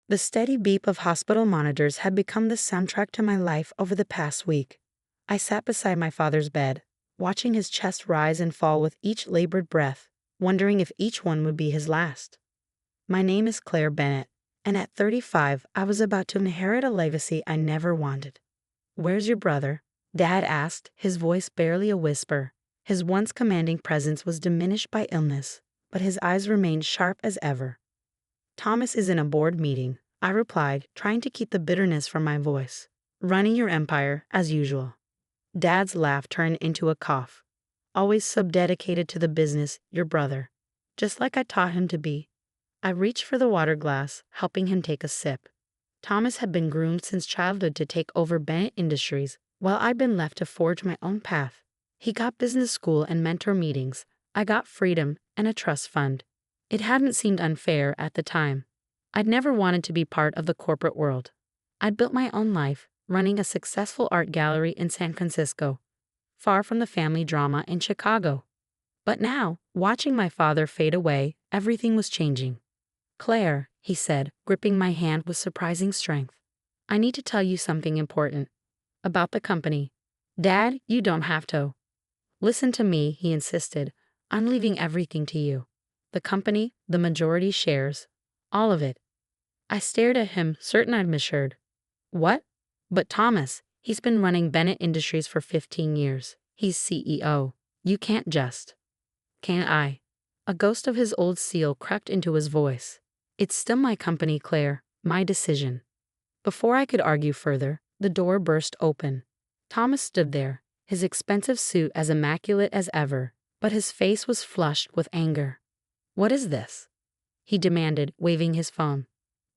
The steady beep of hospital monitors had become the soundtrack to my life over the past week. I sat beside my father's bed, watching his chest rise and fall with each labored breath, wondering if each one would be his last. My name is Claire Bennett, and at 35, I was about to inherit a legacy I never wanted. "Where's your brother?" Dad asked, his voice barely a whisper. His once commanding presence was diminished by illness, but his eyes remained sharp as ever. "Thomas is in a board meeting," I replied, trying to keep the bitterness from my voice. "Running your empire, as usual." Dad's laugh turned into a cough. "Always subdedicated to the business, your brother. Just like I taught him to be." I reached for the water glass, helping him take a sip. Thomas had been groomed since childhood to take over Bennett Industries, while I'd been left to forge my own path. He got business school and mentor meetings. I got freedom and a trust fund. It hadn't seemed unfair at the time. I'd never wanted to be part of the corporate world. I'd built my own life, running a successful art gallery in San Francisco, far from the family drama in Chicago. But now, watching my father fade away, everything was changing. "Claire," he said, gripping my hand with surprising strength, "I need to tell you something important. About the company." "Dad, you don't have to." "Listen to me," he insisted. "I'm leaving everything to you. The company, the majority shares, all of it." I stared at him, certain I'd misheard. "What?" "But Thomas, he's been running Bennett Industries for 15 years. He's CEO. You can't just." "Can't I?" A ghost of his old seal crept into his voice. "It's still my company, Claire, my decision." Before I could argue further, the door burst open. Thomas stood there, his expensive suit as immaculate as ever, but his face was flushed with anger. "What is this?" he demanded, waving his phone.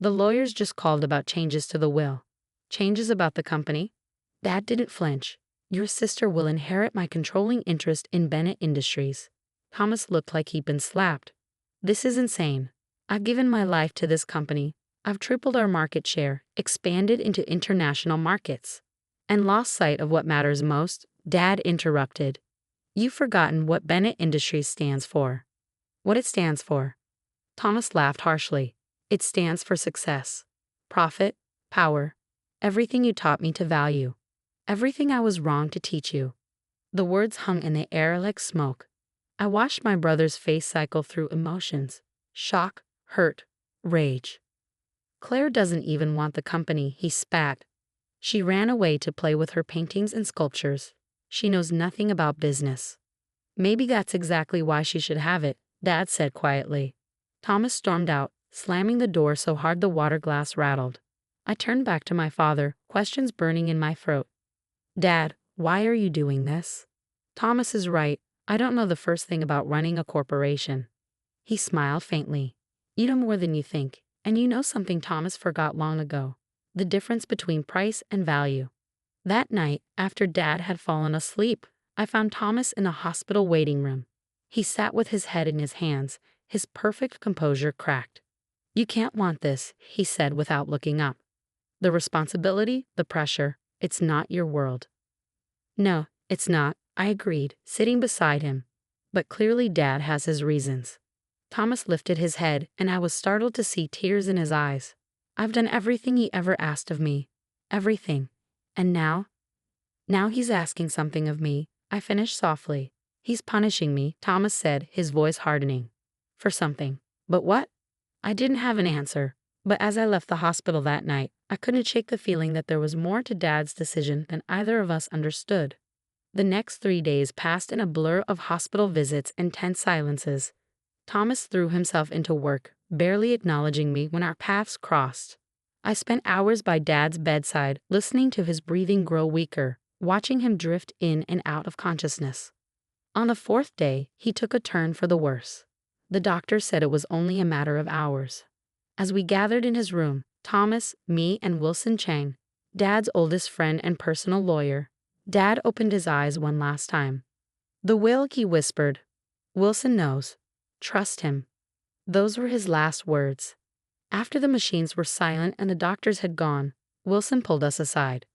"The lawyers just called about changes to the will." "Changes about the company?" Dad didn't flinch. "Your sister will inherit my controlling interest in Bennett Industries." Thomas looked like he'd been slapped. "This is insane. I've given my life to this company. I've tripled our market share, expanded into international markets, and lost sight of what matters most." Dad interrupted. "You've forgotten what Bennett Industries stands for." "What it stands for?" Thomas laughed harshly. "It stands for success, profit, power, everything you taught me to value, everything I was wrong to teach you." The words hung in the air like smoke. I watched my brother's face cycle through emotions: shock, hurt, rage. "Claire doesn't even want the company," he spat. "She ran away to play with her paintings and sculptures. She knows nothing about business." "Maybe that's exactly why she should have it," Dad said quietly. Thomas stormed out, slamming the door so hard the water glass rattled. I turned back to my father, questions burning in my throat. "Dad, why are you doing this?" "Thomas is right. I don't know the first thing about running a corporation." He smiled faintly. "You know more than you think, and you know something Thomas forgot long ago: the difference between price and value." That night, after Dad had fallen asleep, I found Thomas in a hospital waiting room. He sat with his head in his hands, his perfect composure cracked. "You can't want this," he said without looking up. "The responsibility, the pressure, it's not your world." "No, it's not," I agreed, sitting beside him. "But clearly Dad has his reasons." Thomas lifted his head, and I was startled to see tears in his eyes. "I've done everything he ever asked of me. Everything. And now he's asking something of me," I finished softly. "He's punishing me," Thomas said, his voice hardening. "For something. But what?" I didn't have an answer, but as I left the hospital that night, I couldn't shake the feeling that there was more to Dad's decision than either of us understood. The next 3 days passed in a blur of hospital visits and tense silences. Thomas threw himself into work, barely acknowledging me when our paths crossed. I spent hours by Dad's bedside, listening to his breathing grow weaker, watching him drift in and out of consciousness. On the 4th day, he took a turn for the worse. The doctor said it was only a matter of hours. As we gathered in his room, Thomas, me, and Wilson Chang, Dad's oldest friend and personal lawyer, Dad opened his eyes one last time. "The will," he whispered. "Wilson knows. Trust him." Those were his last words. After the machines were silent and the doctors had gone, Wilson pulled us aside.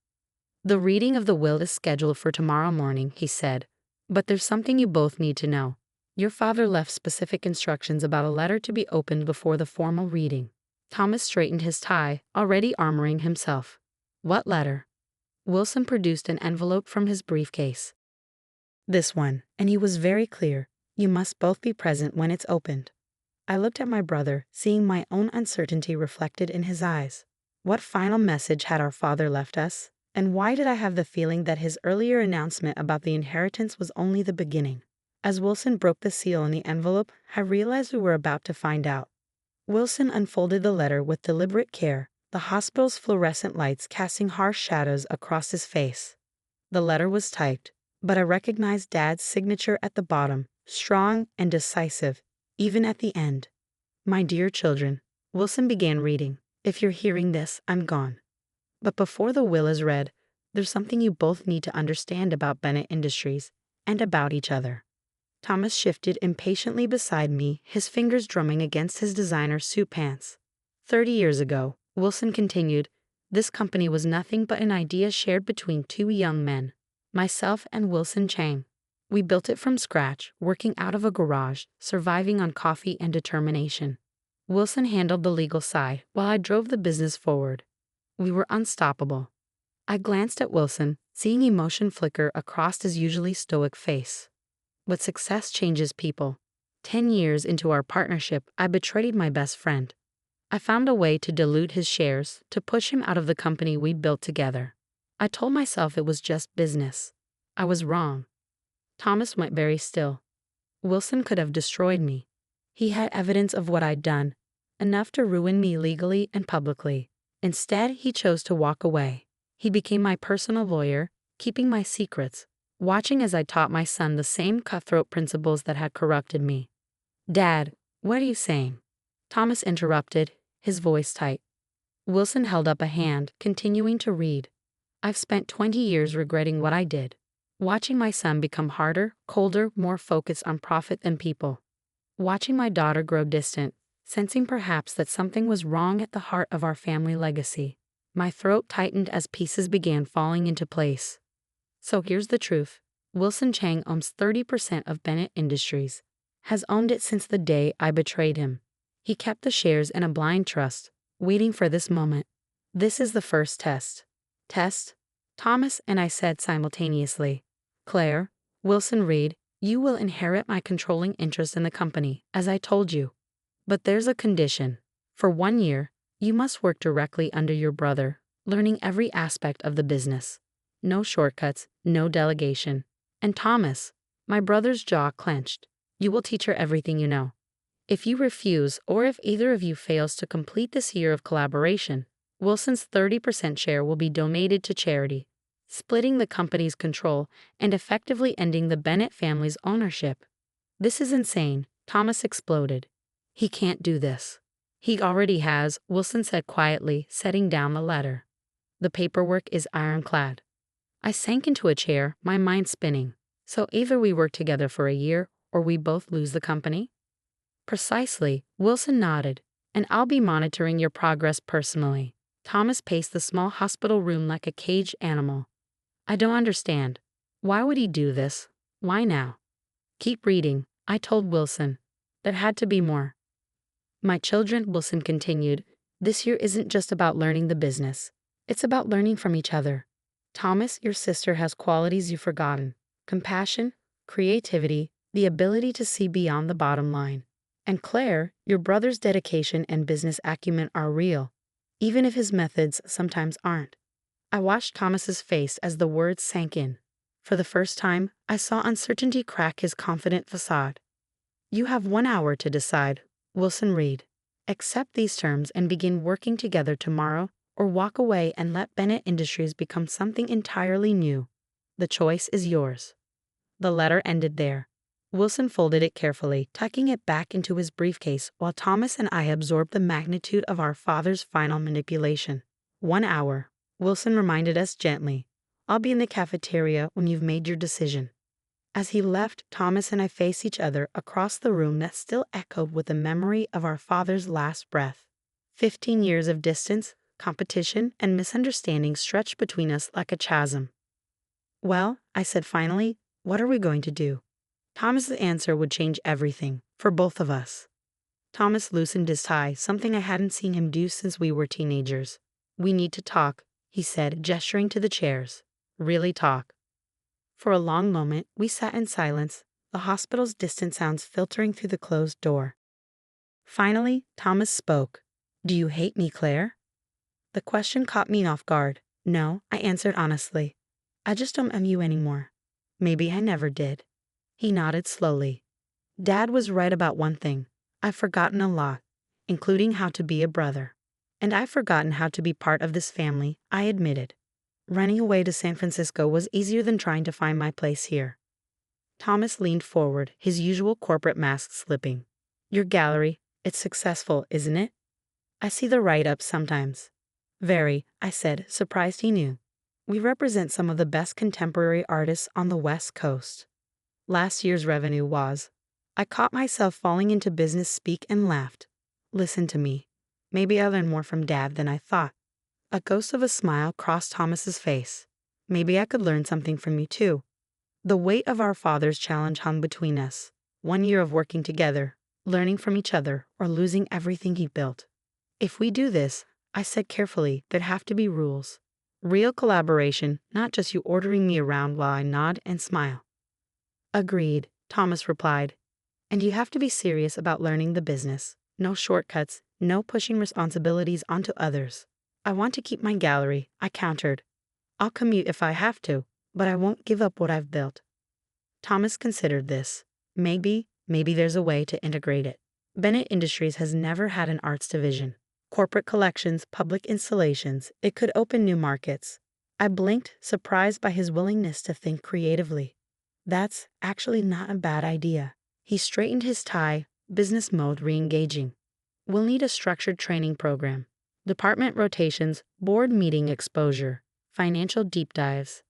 "The reading of the will is scheduled for tomorrow morning," he said. "But there's something you both need to know. Your father left specific instructions about a letter to be opened before the formal reading." Thomas straightened his tie, already armoring himself. What letter? Wilson produced an envelope from his briefcase. This one, and he was very clear. You must both be present when it's opened. I looked at my brother, seeing my own uncertainty reflected in his eyes. What final message had our father left us? And why did I have the feeling that his earlier announcement about the inheritance was only the beginning? As Wilson broke the seal on the envelope, I realized we were about to find out. Wilson unfolded the letter with deliberate care, the hospital's fluorescent lights casting harsh shadows across his face. The letter was typed, but I recognized Dad's signature at the bottom, strong and decisive, even at the end. My dear children, Wilson began reading. If you're hearing this, I'm gone. But before the will is read, there's something you both need to understand about Bennett Industries and about each other. Thomas shifted impatiently beside me, his fingers drumming against his designer suit pants. 30 years ago, Wilson continued, this company was nothing but an idea shared between two young men, myself and Wilson Chang. We built it from scratch, working out of a garage, surviving on coffee and determination. Wilson handled the legal side while I drove the business forward. We were unstoppable. I glanced at Wilson, seeing emotion flicker across his usually stoic face. But success changes people. 10 years into our partnership, I betrayed my best friend. I found a way to dilute his shares, to push him out of the company we built together. I told myself it was just business. I was wrong. Thomas went very still. Wilson could have destroyed me. He had evidence of what I'd done, enough to ruin me legally and publicly. Instead, he chose to walk away. He became my personal lawyer, keeping my secrets, watching as I taught my son the same cutthroat principles that had corrupted me. Dad, what are you saying? Thomas interrupted, his voice tight. Wilson held up a hand, continuing to read. I've spent 20 years regretting what I did, watching my son become harder, colder, more focused on profit than people. Watching my daughter grow distant, sensing perhaps that something was wrong at the heart of our family legacy. My throat tightened as pieces began falling into place. So here's the truth. Wilson Chang owns 30% of Bennett Industries, has owned it since the day I betrayed him. He kept the shares in a blind trust, waiting for this moment. This is the first test. Test? Thomas and I said simultaneously. Claire, Wilson Reed, you will inherit my controlling interest in the company, as I told you. But there's a condition. For 1 year, you must work directly under your brother, learning every aspect of the business. No shortcuts, no delegation. And Thomas, my brother's jaw clenched. You will teach her everything you know. If you refuse, or if either of you fails to complete this year of collaboration, Wilson's 30% share will be donated to charity, splitting the company's control and effectively ending the Bennett family's ownership. This is insane, Thomas exploded. He can't do this. He already has, Wilson said quietly, setting down the letter. The paperwork is ironclad. I sank into a chair, my mind spinning. So either we work together for a year, or we both lose the company? Precisely, Wilson nodded. And I'll be monitoring your progress personally. Thomas paced the small hospital room like a caged animal. I don't understand. Why would he do this? Why now? Keep reading, I told Wilson. There had to be more. My children, Wilson continued, this year isn't just about learning the business. It's about learning from each other. Thomas, your sister has qualities you've forgotten. Compassion, creativity, the ability to see beyond the bottom line. And Claire, your brother's dedication and business acumen are real, even if his methods sometimes aren't. I watched Thomas's face as the words sank in. For the first time, I saw uncertainty crack his confident facade. You have 1 hour to decide, Wilson Reed. Accept these terms and begin working together tomorrow, or walk away and let Bennett Industries become something entirely new. The choice is yours. The letter ended there. Wilson folded it carefully, tucking it back into his briefcase while Thomas and I absorbed the magnitude of our father's final manipulation. 1 hour, Wilson reminded us gently. I'll be in the cafeteria when you've made your decision. As he left, Thomas and I faced each other across the room that still echoed with the memory of our father's last breath. 15 years of distance, competition, and misunderstanding stretched between us like a chasm. Well, I said finally, what are we going to do? Thomas's answer would change everything, for both of us. Thomas loosened his tie, something I hadn't seen him do since we were teenagers. "We need to talk," he said, gesturing to the chairs. "Really talk." For a long moment, we sat in silence, the hospital's distant sounds filtering through the closed door. Finally, Thomas spoke. "Do you hate me, Claire?" The question caught me off guard. "No," I answered honestly. "I just don't love you anymore." "Maybe I never did." He nodded slowly. "Dad was right about one thing. I've forgotten a lot, including how to be a brother. And I've forgotten how to be part of this family," I admitted. "Running away to San Francisco was easier than trying to find my place here." Thomas leaned forward, his usual corporate mask slipping. "Your gallery, it's successful, isn't it? I see the write-ups sometimes." "Very," I said, surprised he knew. "We represent some of the best contemporary artists on the West Coast." Last year's revenue was. I caught myself falling into business speak and laughed. "Listen to me. Maybe I learned more from Dad than I thought." A ghost of a smile crossed Thomas's face. "Maybe I could learn something from you too." The weight of our father's challenge hung between us. 1 year of working together, learning from each other, or losing everything he built. "If we do this," I said carefully, "there'd have to be rules. Real collaboration, not just you ordering me around while I nod and smile." "Agreed," Thomas replied. "And you have to be serious about learning the business. No shortcuts, no pushing responsibilities onto others." "I want to keep my gallery," I countered. "I'll commute if I have to, but I won't give up what I've built." Thomas considered this. Maybe there's a way to integrate it. Bennett Industries has never had an arts division. Corporate collections, public installations, it could open new markets. I blinked, surprised by his willingness to think creatively. "That's actually not a bad idea." He straightened his tie, business mode re-engaging. "We'll need a structured training program. Department rotations, board meeting exposure, financial deep dives."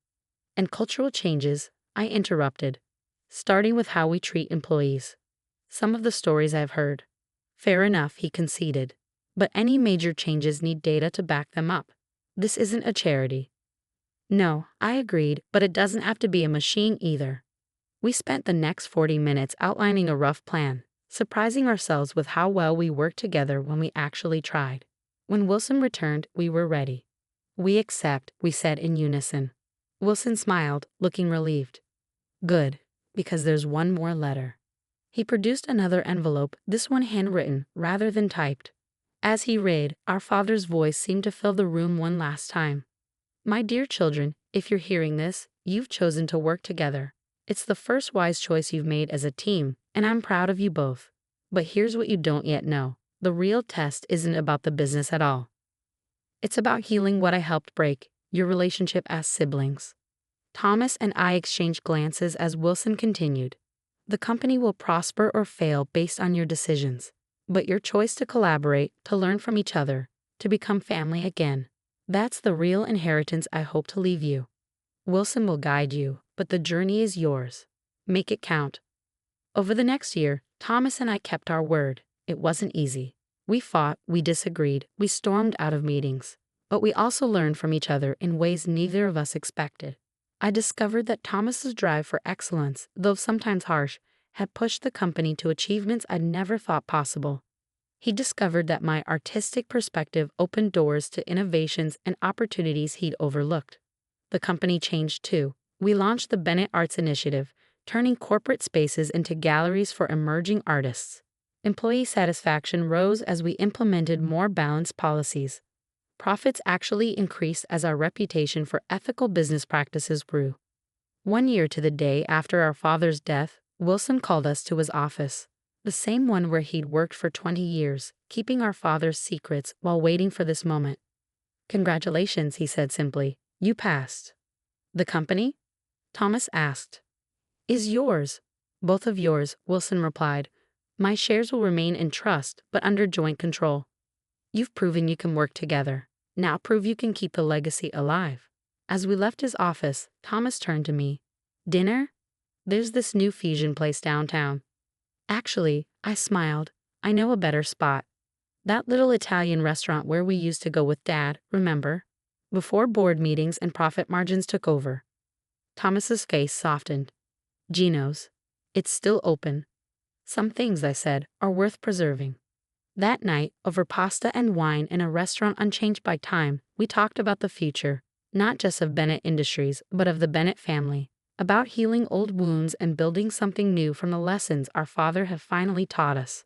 "And cultural changes," I interrupted, "starting with how we treat employees. Some of the stories I've heard." "Fair enough," he conceded. "But any major changes need data to back them up. This isn't a charity." "No," I agreed, "but it doesn't have to be a machine either." We spent the next 40 minutes outlining a rough plan, surprising ourselves with how well we worked together when we actually tried. When Wilson returned, we were ready. "We accept," we said in unison. Wilson smiled, looking relieved. "Good, because there's one more letter." He produced another envelope, this one handwritten rather than typed. As he read, our father's voice seemed to fill the room one last time. "My dear children, if you're hearing this, you've chosen to work together. It's the first wise choice you've made as a team, and I'm proud of you both. But here's what you don't yet know. The real test isn't about the business at all. It's about healing what I helped break, your relationship as siblings." Thomas and I exchanged glances as Wilson continued. "The company will prosper or fail based on your decisions. But your choice to collaborate, to learn from each other, to become family again, that's the real inheritance I hope to leave you. Wilson will guide you, but the journey is yours. Make it count." Over the next year, Thomas and I kept our word. It wasn't easy. We fought, we disagreed, we stormed out of meetings. But we also learned from each other in ways neither of us expected. I discovered that Thomas's drive for excellence, though sometimes harsh, had pushed the company to achievements I'd never thought possible. He discovered that my artistic perspective opened doors to innovations and opportunities he'd overlooked. The company changed too. We launched the Bennett Arts Initiative, turning corporate spaces into galleries for emerging artists. Employee satisfaction rose as we implemented more balanced policies. Profits actually increased as our reputation for ethical business practices grew. 1 year to the day after our father's death, Wilson called us to his office, the same one where he'd worked for 20 years, keeping our father's secrets while waiting for this moment. "Congratulations," he said simply. "You passed." "The company?" Thomas asked. "Is yours." "Both of yours," Wilson replied. "My shares will remain in trust, but under joint control. You've proven you can work together. Now prove you can keep the legacy alive." As we left his office, Thomas turned to me. "Dinner? There's this new fusion place downtown." "Actually," I smiled, "I know a better spot. That little Italian restaurant where we used to go with Dad, remember? Before board meetings and profit margins took over." Thomas's face softened. "Gino's. It's still open." "Some things," I said, "are worth preserving." That night, over pasta and wine in a restaurant unchanged by time, we talked about the future, not just of Bennett Industries, but of the Bennett family, about healing old wounds and building something new from the lessons our father have finally taught us.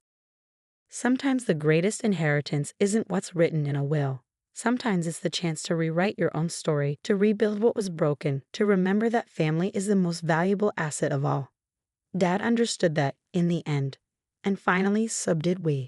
Sometimes the greatest inheritance isn't what's written in a will. Sometimes it's the chance to rewrite your own story, to rebuild what was broken, to remember that family is the most valuable asset of all. Dad understood that, in the end. And finally, so did we.